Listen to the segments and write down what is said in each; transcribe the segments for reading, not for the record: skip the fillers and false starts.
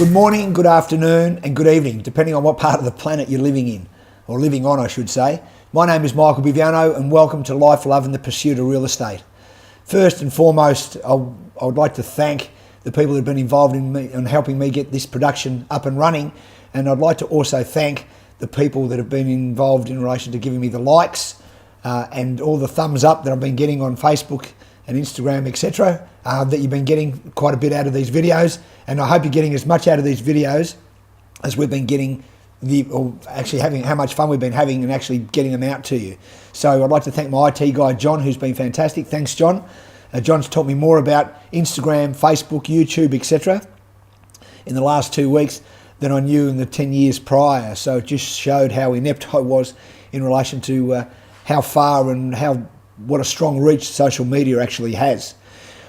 Good morning, good afternoon and good evening, depending on what part of the planet you're living in, or living on I should say. My name is Michael Biviano and welcome to Life, Love and the Pursuit of Real Estate. First and foremost, I would like to thank the people that have been involved in me and helping me get this production up and running, and I'd like to also thank the people that have been involved in relation to giving me the likes and all the thumbs up that I've been getting on Facebook and Instagram, etc. That you've been getting quite a bit out of these videos, and I hope you're getting as much out of these videos as we've been getting, how much fun we've been having and actually getting them out to you. So I'd like to thank my IT guy John, who's been fantastic. Thanks, John. John's taught me more about Instagram, Facebook, YouTube, etc. in the last 2 weeks than I knew in the 10 years prior. So it just showed how inept I was in relation to how far and what a strong reach social media actually has.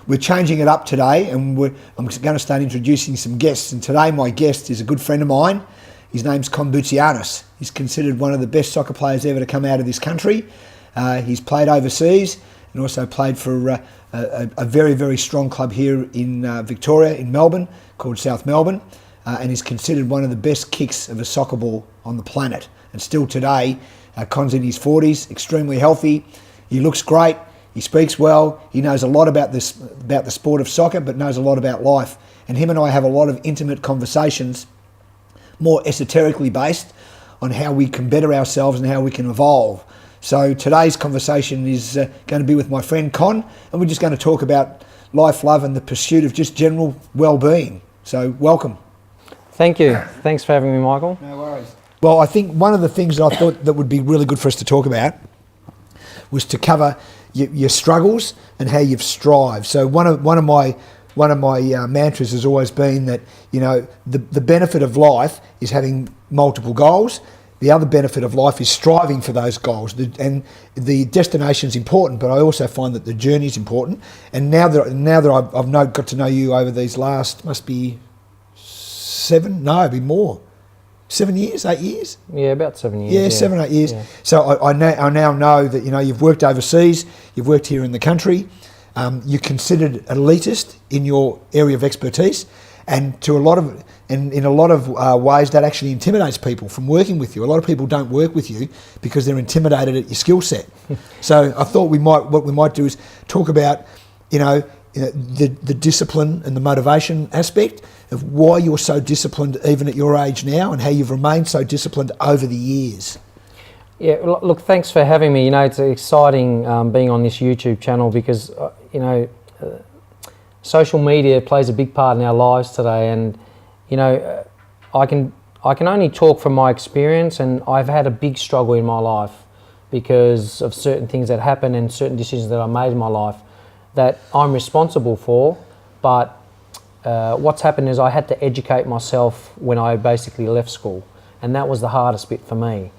We're changing it up today, and I'm going to start introducing some guests. And today my guest is a good friend of mine. His name's Boutsianis. He's considered one of the best soccer players ever to come out of this country. He's played overseas and also played for a very, very strong club here in Victoria, in Melbourne, called South Melbourne. And he's considered one of the best kicks of a soccer ball on the planet. And still today, Con's in his 40s, extremely healthy. He looks great. He speaks well. He knows a lot about the sport of soccer, but knows a lot about life. And him and I have a lot of intimate conversations, more esoterically based, on how we can better ourselves and how we can evolve. So today's conversation is going to be with my friend Con, and we're just going to talk about life, love, and the pursuit of just general well-being. So welcome. Thank you. Thanks for having me, Michael. No worries. Well, I think one of the things that I thought that would be really good for us to talk about was to cover your struggles and how you've strived. So one of my mantras has always been that, you know, the benefit of life is having multiple goals. The other benefit of life is striving for those goals. And the destination's important, but I also find that the journey is important. And now that I've got to know you over these last, must be 7 years, 8 years? Yeah, about 7 years. Yeah, 7, 8 years. Yeah. So I now know that, you know, you've worked overseas, you've worked here in the country, you're considered elitist in your area of expertise, and in a lot of ways that actually intimidates people from working with you. A lot of people don't work with you because they're intimidated at your skill set. So I thought what we might do is talk about, the discipline and the motivation aspect of why you're so disciplined even at your age now, and how you've remained so disciplined over the years. Yeah, look, thanks for having me. You know, it's exciting being on this YouTube channel because, social media plays a big part in our lives today, and, I can only talk from my experience, and I've had a big struggle in my life because of certain things that happened and certain decisions that I made in my life that I'm responsible for, but what's happened is I had to educate myself when I basically left school, and that was the hardest bit for me.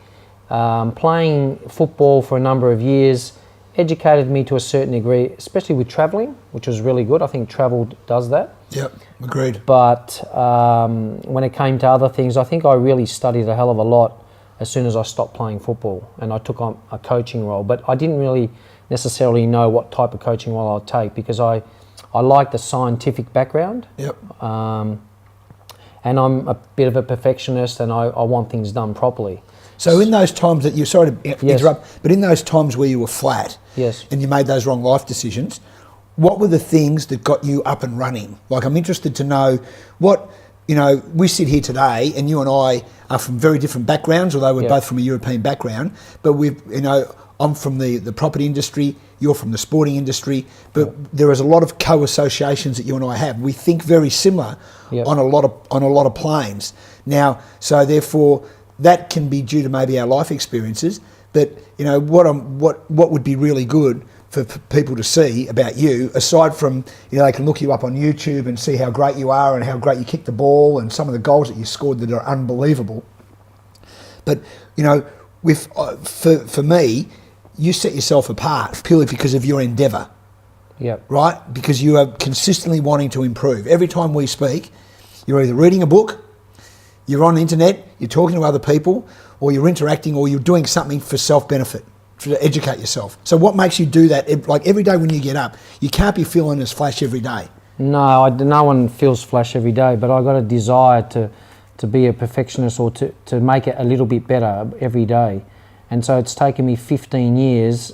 Playing football for a number of years educated me to a certain degree, especially with travelling, which was really good. I think travel does that. Yep, agreed. But when it came to other things, I think I really studied a hell of a lot as soon as I stopped playing football and I took on a coaching role. But I didn't really necessarily know what type of coaching role I'd take because I like the scientific background. Yep. And I'm a bit of a perfectionist, and I want things done properly. So in those times that you, sorry to interrupt, Yes. but in those times where you were flat, Yes. and you made those wrong life decisions, what were the things that got you up and running? Like, I'm interested to know what, we sit here today and you and I are from very different backgrounds, although we're both from a European background, but I'm from the property industry, you're from the sporting industry, but there is a lot of co-associations that you and I have. We think very similar on a lot of planes. Now, so therefore, that can be due to maybe our life experiences, but what would be really good for people to see about you, aside from, they can look you up on YouTube and see how great you are and how great you kick the ball and some of the goals that you scored that are unbelievable. But, for me, you set yourself apart purely because of your endeavour. Yep. Right? Because you are consistently wanting to improve. Every time we speak, you're either reading a book, you're on the internet, you're talking to other people, or you're interacting, or you're doing something for self-benefit, to educate yourself. So what makes you do that? Like every day when you get up, you can't be feeling as flash every day. No, no one feels flash every day, but I got a desire to be a perfectionist or to make it a little bit better every day. And so it's taken me 15 years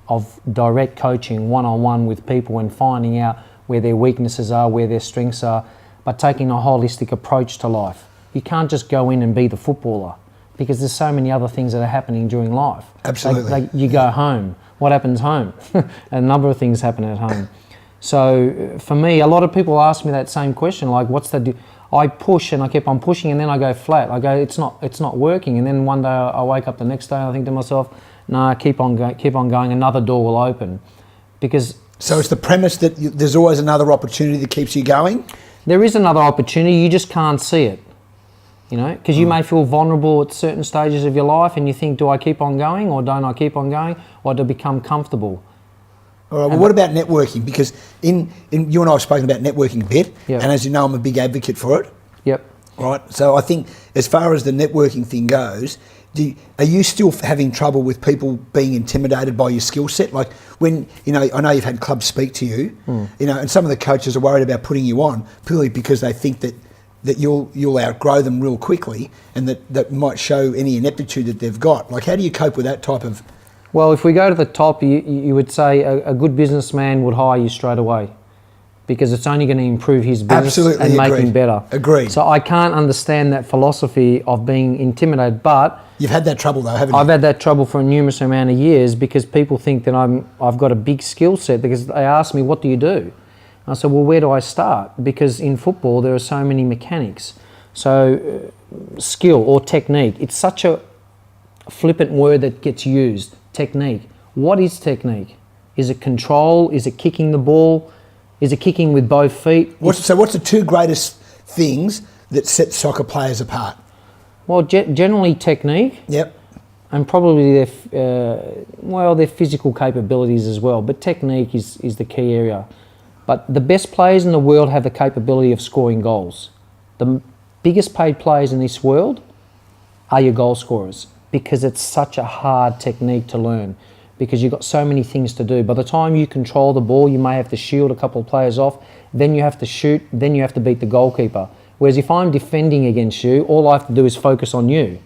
of direct coaching one-on-one with people and finding out where their weaknesses are, where their strengths are, but taking a holistic approach to life. You can't just go in and be the footballer because there's so many other things that are happening during life. Absolutely. Like you go home. What happens home? A number of things happen at home. So for me, a lot of people ask me that same question, like what's the... I push and I keep on pushing and then I go flat. I go, it's not working. And then one day I wake up the next day and I think to myself, no, keep on going, another door will open. Because... So it's the premise that there's always another opportunity that keeps you going? There is another opportunity, you just can't see it. You know, because you may feel vulnerable at certain stages of your life and you think, do I keep on going or don't I keep on going, or do I become comfortable? All right, well, what about networking? Because in you and I have spoken about networking a bit, Yep. and as you know, I'm a big advocate for it. Yep. Right, so I think as far as the networking thing goes, are you still having trouble with people being intimidated by your skill set? Like when, you know, I know you've had clubs speak to you, you know, and some of the coaches are worried about putting you on purely because they think that you'll outgrow them real quickly and that might show any ineptitude that they've got. Like how do you cope with that type of... Well, if we go to the top, you would say a good businessman would hire you straight away because it's only going to improve his business and make him better. Agreed. So I can't understand that philosophy of being intimidated, but... You've had that trouble though, haven't you? I've had that trouble for a numerous amount of years because people think that I've got a big skill set because they ask me, what do you do? I said, well, where do I start? Because in football, there are so many mechanics. So skill or technique, it's such a flippant word that gets used. Technique. What is technique? Is it control? Is it kicking the ball? Is it kicking with both feet? What's the two greatest things that set soccer players apart? Well, generally technique. Yep. And probably their physical capabilities as well. But technique is the key area. But the best players in the world have the capability of scoring goals. The biggest paid players in this world are your goal scorers because it's such a hard technique to learn because you've got so many things to do. By the time you control the ball, you may have to shield a couple of players off, then you have to shoot, then you have to beat the goalkeeper. Whereas if I'm defending against you, all I have to do is focus on you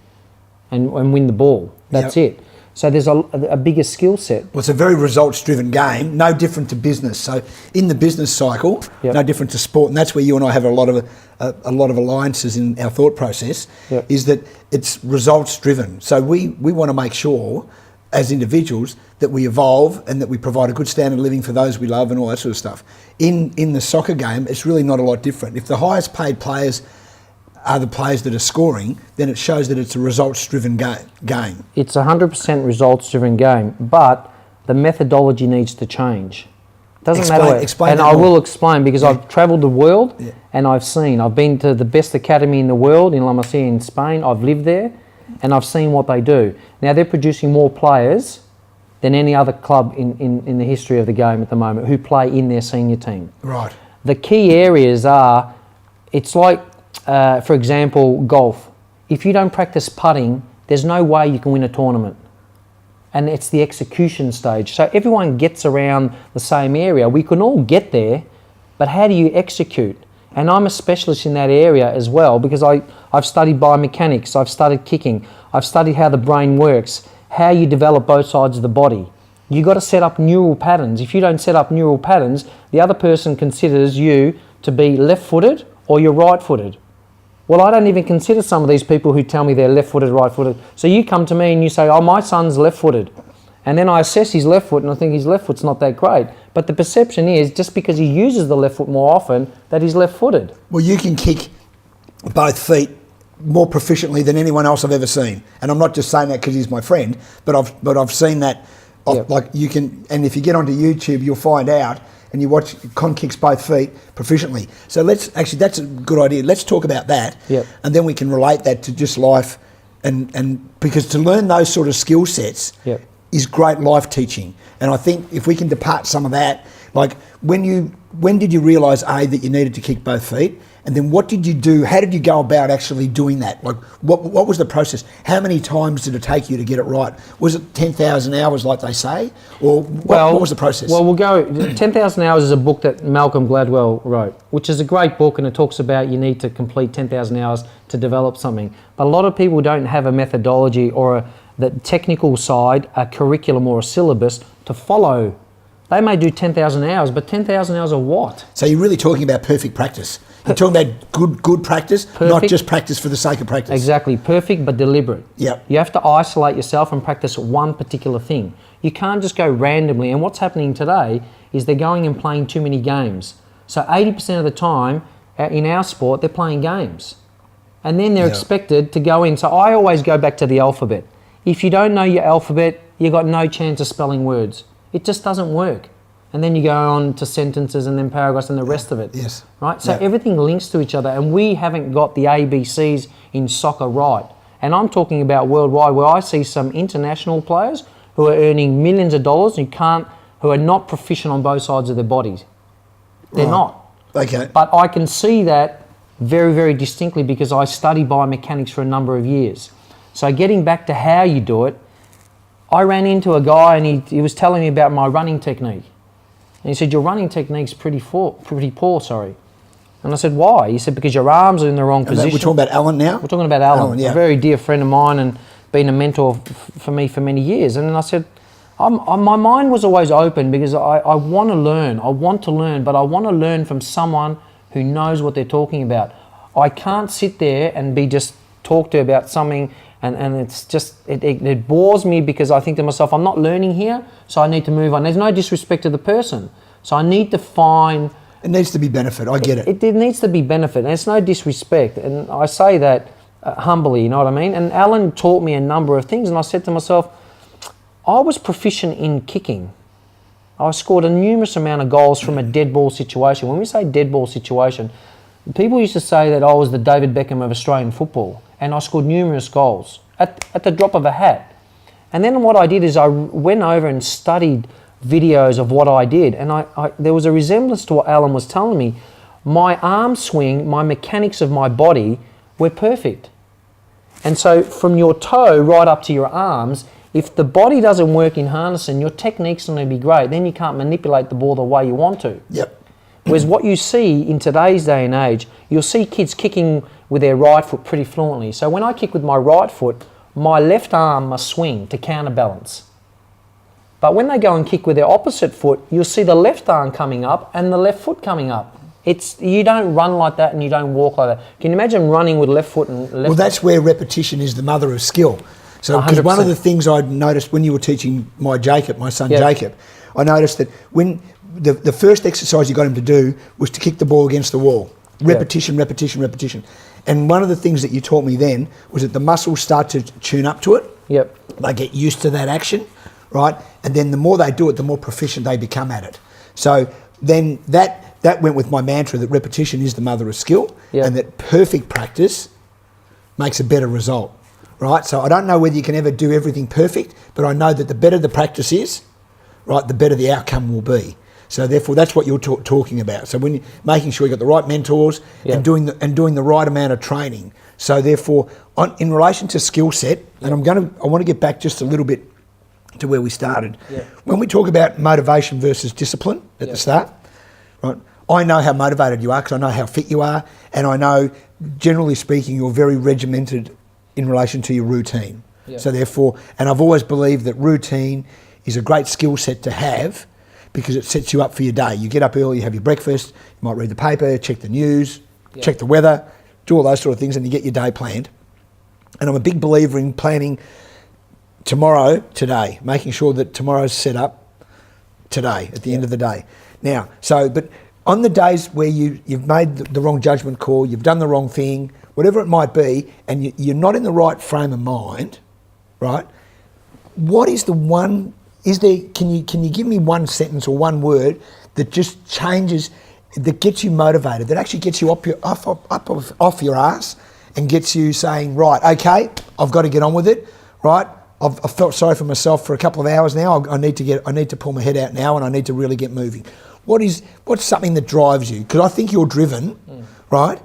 and win the ball. That's it. So there's a bigger skill set. Well, it's a very results-driven game, no different to business. So in the business cycle, no different to sport, and that's where you and I have a lot of alliances in our thought process, is that it's results-driven. So we want to make sure, as individuals, that we evolve and that we provide a good standard of living for those we love and all that sort of stuff. In the soccer game, it's really not a lot different. If the highest paid players are the players that are scoring, then it shows that it's a results-driven game. It's a 100% results-driven game, but the methodology needs to change. It doesn't matter. Explain and that I more. will explain because I've travelled the world and I've been to the best academy in the world in La Masia in Spain. I've lived there and I've seen what they do. Now they're producing more players than any other club in the history of the game at the moment who play in their senior team. Right. The key areas are, it's like, for example, golf. If you don't practice putting, there's no way you can win a tournament. And it's the execution stage. So everyone gets around the same area. We can all get there, but how do you execute? And I'm a specialist in that area as well because I've studied biomechanics, I've studied kicking, I've studied how the brain works, how you develop both sides of the body. You've got to set up neural patterns. If you don't set up neural patterns, the other person considers you to be left-footed or you're right-footed. Well, I don't even consider some of these people who tell me they're left-footed, right-footed. So you come to me and you say, oh, my son's left-footed. And then I assess his left foot and I think his left foot's not that great. But the perception is just because he uses the left foot more often that he's left-footed. Well, you can kick both feet more proficiently than anyone else I've ever seen. And I'm not just saying that because he's my friend, but I've seen that. Like you can, and if you get onto YouTube, you'll find out and you watch Con kicks both feet proficiently. So that's a good idea. Let's talk about that, and then we can relate that to just life, and because to learn those sort of skill sets is great life teaching. And I think if we can depart some of that, like when did you realise that you needed to kick both feet, And then what did you do? How did you go about actually doing that? Like, what was the process? How many times did it take you to get it right? Was it 10,000 hours like they say? Or what was the process? Well, we'll go. 10,000 Hours is a book that Malcolm Gladwell wrote, which is a great book, and it talks about you need to complete 10,000 hours to develop something. But a lot of people don't have a methodology or the technical side, a curriculum or a syllabus to follow. They may do 10,000 hours, but 10,000 hours of what? So you're really talking about perfect practice. You're talking about good practice, not just practice for the sake of practice. Exactly. Perfect but deliberate. Yep. You have to isolate yourself and practice one particular thing. You can't just go randomly. And what's happening today is they're going and playing too many games. So 80% of the time in our sport, they're playing games. And then they're expected to go in. So I always go back to the alphabet. If you don't know your alphabet, you've got no chance of spelling words. It just doesn't work. And then you go on to sentences and then paragraphs and the rest of it. Yes. Right? So everything links to each other, and we haven't got the ABCs in soccer right. And I'm talking about worldwide, where I see some international players who are earning millions of dollars who are not proficient on both sides of their bodies. They're not. Okay. But I can see that very, very distinctly because I studied biomechanics for a number of years. So getting back to how you do it, I ran into a guy and he was telling me about my running technique. And he said, your running technique's pretty poor. And I said, why? He said, because your arms are in the wrong position. We're talking about Alan now? We're talking about Alan, a very dear friend of mine and been a mentor for me for many years. And then I said, my mind was always open because I want to learn. I want to learn, but I want to learn from someone who knows what they're talking about. I can't sit there and be just talked to about something and it's just, it bores me because I think to myself, I'm not learning here, so I need to move on. There's no disrespect to the person. So I need to find... It needs to be benefit, I get it. It needs to be benefit, and it's no disrespect. And I say that humbly, you know what I mean? And Alan taught me a number of things, and I said to myself, I was proficient in kicking. I scored a numerous amount of goals from a dead ball situation. When we say dead ball situation, people used to say that I was the David Beckham of Australian football, and I scored numerous goals at the drop of a hat. And then what I did is I went over and studied videos of what I did, and there was a resemblance to what Alan was telling me. My arm swing, my mechanics of my body were perfect. And so from your toe right up to your arms, if the body doesn't work in harnessing, your technique's going to be great. Then you can't manipulate the ball the way you want to. Yep. Whereas what you see in today's day and age, you'll see kids kicking with their right foot pretty fluently. So when I kick with my right foot, my left arm must swing to counterbalance. But when they go and kick with their opposite foot, you'll see the left arm coming up and the left foot coming up. You don't run like that and you don't walk like that. Can you imagine running with left foot and left Well, that's where repetition is the mother of skill. So, because one of the things I noticed when you were teaching my son Jacob, I noticed that when the first exercise you got him to do was to kick the ball against the wall. Repetition, repetition, repetition. And one of the things that you taught me then was that the muscles start to tune up to it. Yep. They get used to that action, right? And then the more they do it, the more proficient they become at it. So then that went with my mantra that repetition is the mother of skill, and that perfect practice makes a better result, right? So I don't know whether you can ever do everything perfect, but I know that the better the practice is, right, the better the outcome will be. So therefore, that's what you're talking about. So when you're making sure you've got the right mentors and doing the right amount of training. So therefore, in relation to skill set, and I want to get back just a little bit to where we started. When we talk about motivation versus discipline at the start, right? I know how motivated you are because I know how fit you are, and I know, generally speaking, you're very regimented in relation to your routine. So therefore, and I've always believed that routine is a great skill set to have, because it sets you up for your day. You get up early, you have your breakfast, you might read the paper, check the news, check the weather, do all those sort of things, and you get your day planned. And I'm a big believer in planning today, making sure that tomorrow's set up today, at the end of the day. Now, but on the days where you've made the wrong judgment call, you've done the wrong thing, whatever it might be, and you're not in the right frame of mind, right? What is the one... Can you give me one sentence or one word that just changes, that gets you motivated, that actually gets you off your ass and gets you saying, right, okay, I've got to get on with it, right? I've felt sorry for myself for a couple of hours now. I need to pull my head out now, and I need to really get moving. What's something that drives you? Because I think you're driven, right?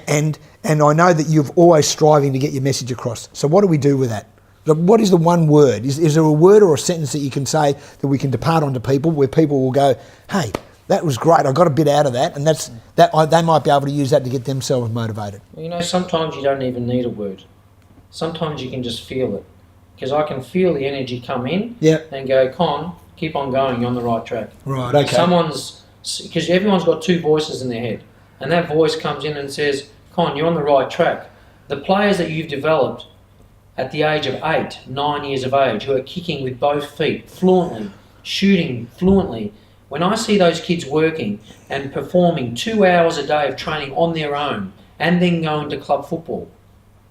And I know that you've always striving to get your message across. So what do we do with that? What is the one word? Is there a word or a sentence that you can say that we can depart on to people where people will go, hey, that was great, I got a bit out of that, and they might be able to use that to get themselves motivated. You know, sometimes you don't even need a word. Sometimes you can just feel it. Because I can feel the energy come in and go, Con, keep on going, you're on the right track. Right, okay. Because everyone's got two voices in their head. And that voice comes in and says, Con, you're on the right track. The players that you've developed at the age of 8, 9 years of age, who are kicking with both feet fluently, shooting fluently, when I see those kids working and performing 2 hours a day of training on their own and then going to club football,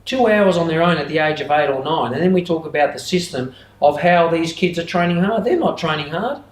2 hours on their own at the age of 8 or 9, and then we talk about the system of how these kids are training hard. They're not training hard.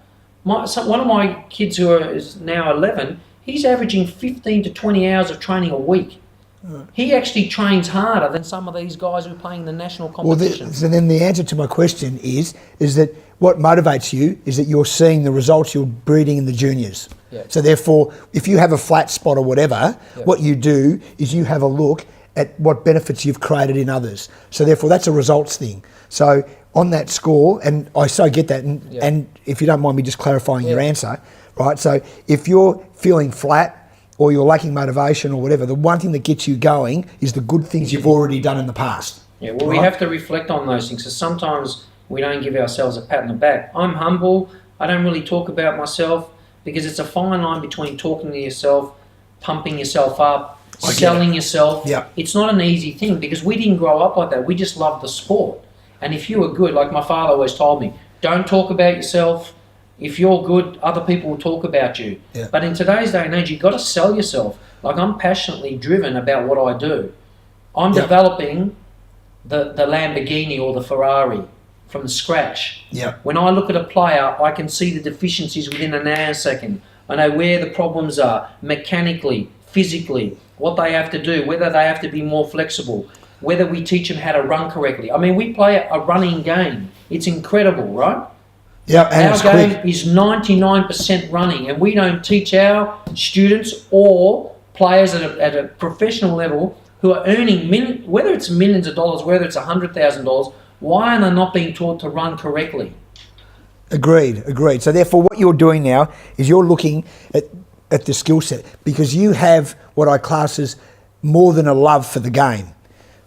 One of my kids is now 11, he's averaging 15 to 20 hours of training a week. Right. He actually trains harder than some of these guys who are playing the national competition. So then the answer to my question is that what motivates you is that you're seeing the results you're breeding in the juniors. Yeah. So therefore, if you have a flat spot or whatever, what you do is you have a look at what benefits you've created in others. So therefore, that's a results thing. So on that score, and I so get that, and if you don't mind me just clarifying your answer, right? So if you're feeling flat or you're lacking motivation or whatever, the one thing that gets you going is the good things you've already done in the past. Yeah, well, we have to reflect on those things. So sometimes we don't give ourselves a pat on the back. I'm humble. I don't really talk about myself because it's a fine line between talking to yourself, pumping yourself up, selling yourself. Yeah. It's not an easy thing because we didn't grow up like that. We just loved the sport. And if you were good, like my father always told me, don't talk about yourself. If you're good, other people will talk about you. Yeah. But in today's day and age, you've got to sell yourself. Like I'm passionately driven about what I do. I'm developing the Lamborghini or the Ferrari from scratch. Yeah. When I look at a player, I can see the deficiencies within a nanosecond. I know where the problems are, mechanically, physically, what they have to do, whether they have to be more flexible, whether we teach them how to run correctly. I mean, we play a running game. It's incredible, right? Yeah, and our game is 99% running, and we don't teach our students or players at a professional level who are earning, whether it's millions of dollars, whether it's $100,000, why are they not being taught to run correctly? Agreed. So therefore what you're doing now is you're looking at the skill set because you have what I class as more than a love for the game,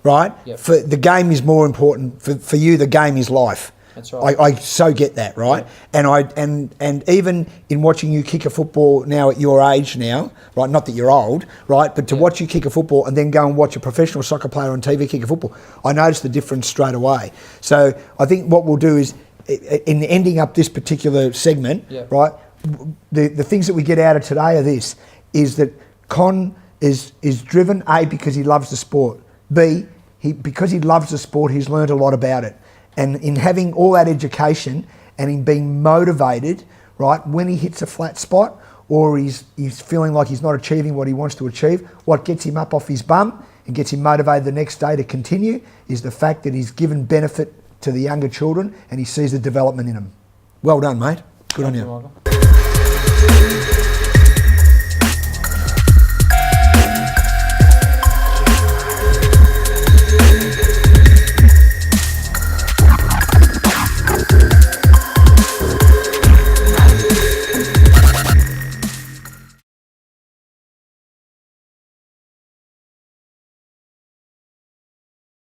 right? Yep. For the game is more important. For you, the game is life. That's right. I so get that, right? Yeah. And even in watching you kick a football now at your age now, right? Not that you're old, right? But to watch you kick a football and then go and watch a professional soccer player on TV kick a football, I noticed the difference straight away. So I think what we'll do is, in ending up this particular segment, right? The things that we get out of today are this: is that Con is driven A because he loves the sport. B because he loves the sport, he's learned a lot about it. And in having all that education and in being motivated, right, when he hits a flat spot or he's feeling like he's not achieving what he wants to achieve, what gets him up off his bum and gets him motivated the next day to continue is the fact that he's given benefit to the younger children and he sees the development in them. Well done, mate. Good on you.